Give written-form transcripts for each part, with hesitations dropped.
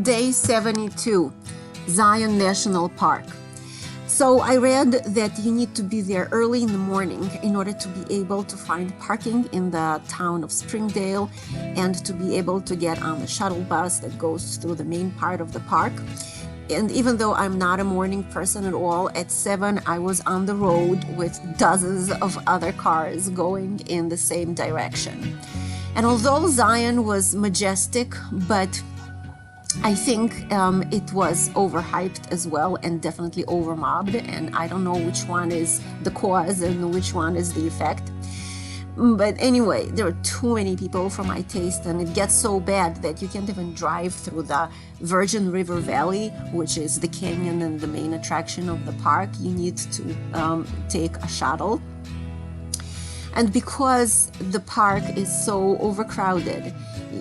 Day 72, Zion National Park. So I read that you need to be there early in the morning in order to be able to find parking in the town of Springdale and to be able to get on the shuttle bus that goes through the main part of the park. And even though I'm not a morning person at all, at 7 I was on the road with dozens of other cars going in the same direction. And although Zion was majestic, but I think it was overhyped as well and definitely overmobbed, and I don't know which one is the cause and which one is the effect. But anyway, there are too many people for my taste, and it gets so bad that you can't even drive through the Virgin River Valley, which is the canyon and the main attraction of the park. You need to take a shuttle. And because the park is so overcrowded,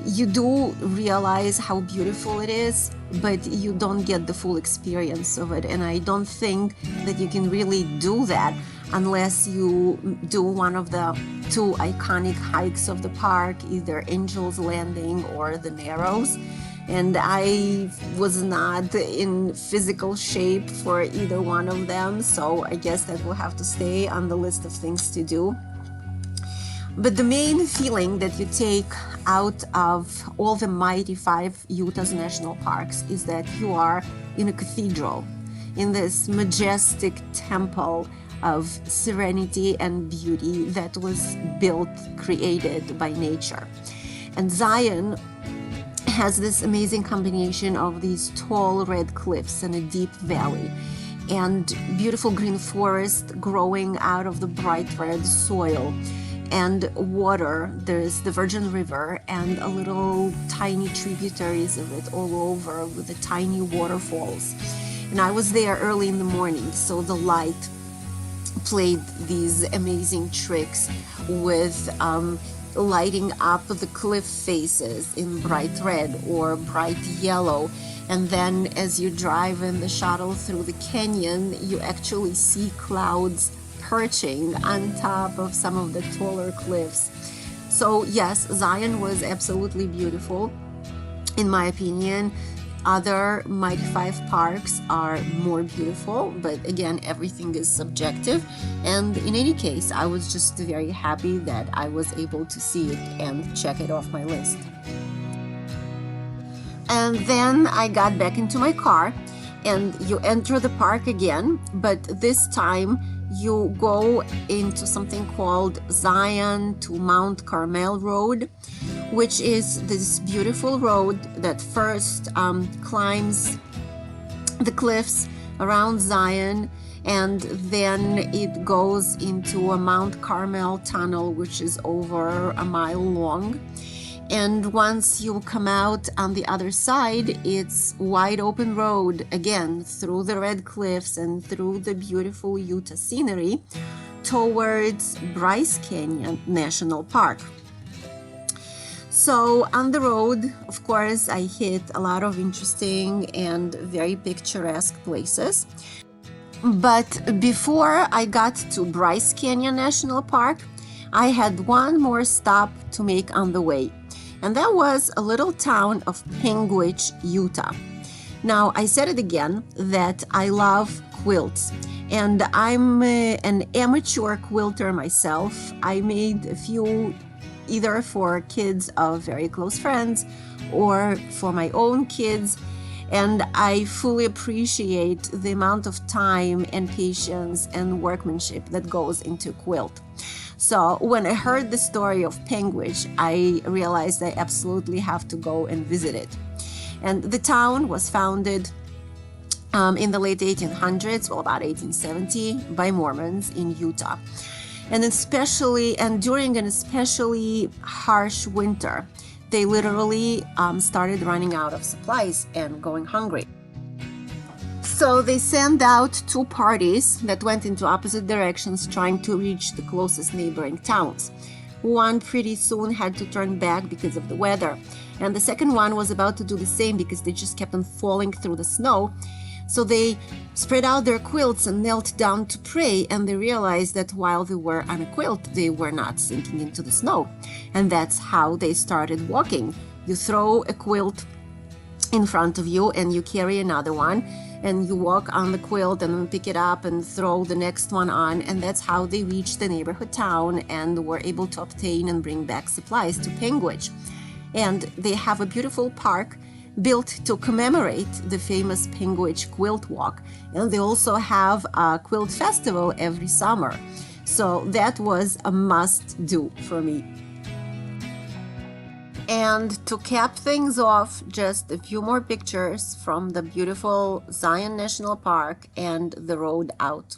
you do realize how beautiful it is, but you don't get the full experience of it. And I don't think that you can really do that unless you do one of the two iconic hikes of the park, either Angel's Landing or the Narrows. And I was not in physical shape for either one of them, so I guess that will have to stay on the list of things to do. But the main feeling that you take out of all the mighty 5 Utah's national parks is that you are in a cathedral, in this majestic temple of serenity and beauty that was built, created by nature. And Zion has this amazing combination of these tall red cliffs and a deep valley, and beautiful green forest growing out of the bright red soil, and water. There's the Virgin River and a little tiny tributaries of it all over with the tiny waterfalls. And I was there early in the morning, so the light played these amazing tricks with lighting up the cliff faces in bright red or bright yellow. And then as you drive in the shuttle through the canyon, you actually see clouds perching on top of some of the taller cliffs. So yes, Zion was absolutely beautiful. In my opinion, other Mighty 5 parks are more beautiful, but again, everything is subjective. And in any case, I was just very happy that I was able to see it and check it off my list. And then I got back into my car, and you enter the park again, but this time you go into something called Zion to Mount Carmel Road, which is this beautiful road that first climbs the cliffs around Zion, and then it goes into a Mount Carmel tunnel, which is over a mile long. And once you come out on the other side, it's wide open road again through the red cliffs and through the beautiful Utah scenery towards Bryce Canyon National Park. So on the road, of course, I hit a lot of interesting and very picturesque places. But before I got to Bryce Canyon National Park, I had one more stop to make on the way. And that was a little town of Panguitch, Utah. Now, I said it again that I love quilts, and I'm an amateur quilter myself. I made a few either for kids of very close friends or for my own kids, and I fully appreciate the amount of time and patience and workmanship that goes into a quilt. So when I heard the story of Panguitch, I realized I absolutely have to go and visit it. And the town was founded in the late 1800s, well, about 1870, by Mormons in Utah. And during an especially harsh winter, they literally started running out of supplies and going hungry. So they sent out 2 parties that went into opposite directions trying to reach the closest neighboring towns. One pretty soon had to turn back because of the weather, and the second one was about to do the same because they just kept on falling through the snow. So they spread out their quilts and knelt down to pray, and they realized that while they were on a quilt, they were not sinking into the snow. And that's how they started walking. You throw a quilt in front of you, and you carry another one, and you walk on the quilt and then pick it up and throw the next one on, and that's how they reached the neighborhood town and were able to obtain and bring back supplies to Panguitch. And they have a beautiful park built to commemorate the famous Panguitch Quilt Walk, and they also have a quilt festival every summer. So that was a must-do for me. And to cap things off, just a few more pictures from the beautiful Zion National Park and the road out.